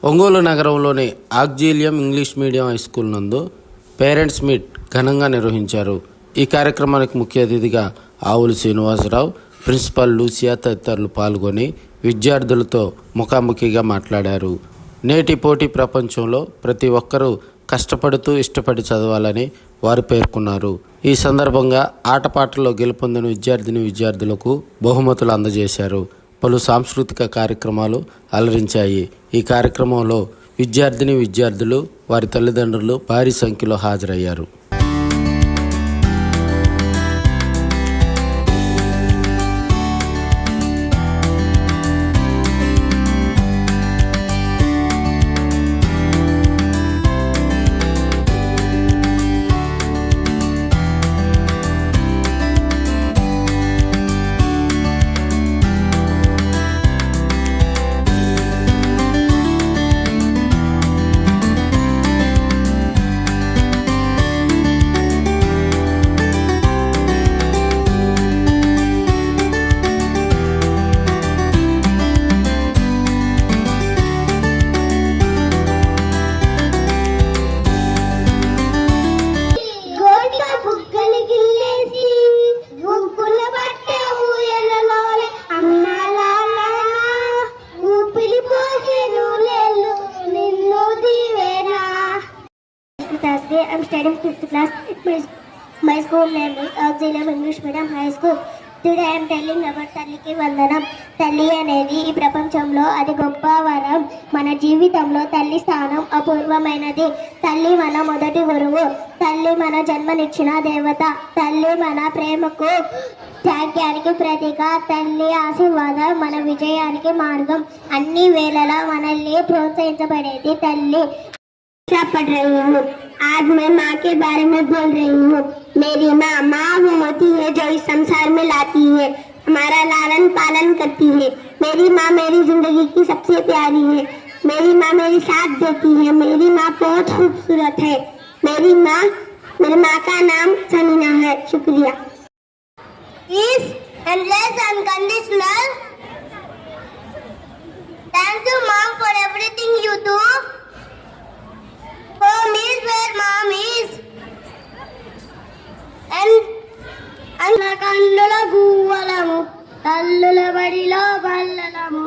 ఒంగోలు నగరంలోని ఆగ్జీలియం English medium high school నందు parents meet ఘనంగా నిర్వహించారు. ఈ కార్యక్రమానికి ముఖ్య అతిథిగా ఆవుల శ్రీనివాసరావు, ప్రిన్సిపల్ లూసియా తదితరులు పాల్గొని విద్యార్థులతో ముఖాముఖిగా మాట్లాడారు. నేటి పోటీ ప్రపంచంలో ప్రతి ఒక్కరూ కష్టపడుతూ ఇష్టపడి చదవాలని వారు పేర్కొన్నారు. ఈ సందర్భంగా ఆటపాటల్లో గెలుపొందిన విద్యార్థులకు బహుమతులు అందజేశారు. పలు సాంస్కృతిక కార్యక్రమాలు అలరించాయి. ఈ కార్యక్రమంలో విద్యార్థులు, వారి తల్లిదండ్రులు భారీ సంఖ్యలో హాజరయ్యారు. I'm studying 5th class. My school name is Auxilium English Medium High School. Today I am telling about తల్లికి వందనం. తల్లి అనేది ఈ ప్రపంచంలో అది గొప్ప వరం. మన జీవితంలో తల్లి స్థానం అపూర్వమైనది. తల్లి మన మొదటి గురువు. తల్లి మన జన్మనిచ్చిన దేవత. తల్లి మన ప్రేమకు త్యాగానికి ప్రతీక. తల్లి ఆశీర్వాదం మన విజయానికి మార్గం. అన్ని వేళలా మనల్ని ప్రోత్సహించబడేది తల్లి. पढ़ रही हूँ। आज मैं माँ के बारे में बोल रही हूँ। मेरी माँ वो होती है जो इस संसार में लाती है, हमारा लालन पालन करती है। मेरी माँ मेरी जिंदगी की सबसे प्यारी है। मेरी माँ मेरी साथ देती है। मेरी माँ बहुत खूबसूरत है। मेरी माँ का नाम सनीना है। शुक्रिया। Is endless unconditional. Thank you mom for everything you do. Home is where mom is. And కండుల గువ్వలము తల్లుల బడిలో బల్లలము.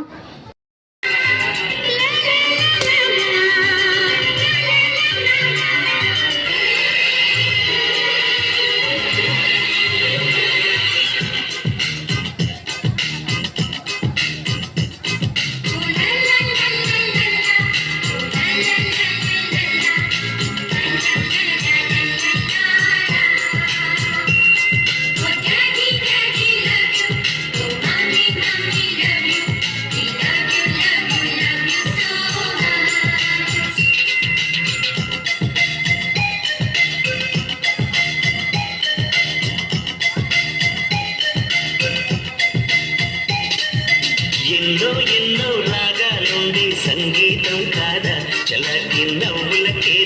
ఎన్నో రాగాలుంది సంగీతం కాదా చలాకి నవ్వులకే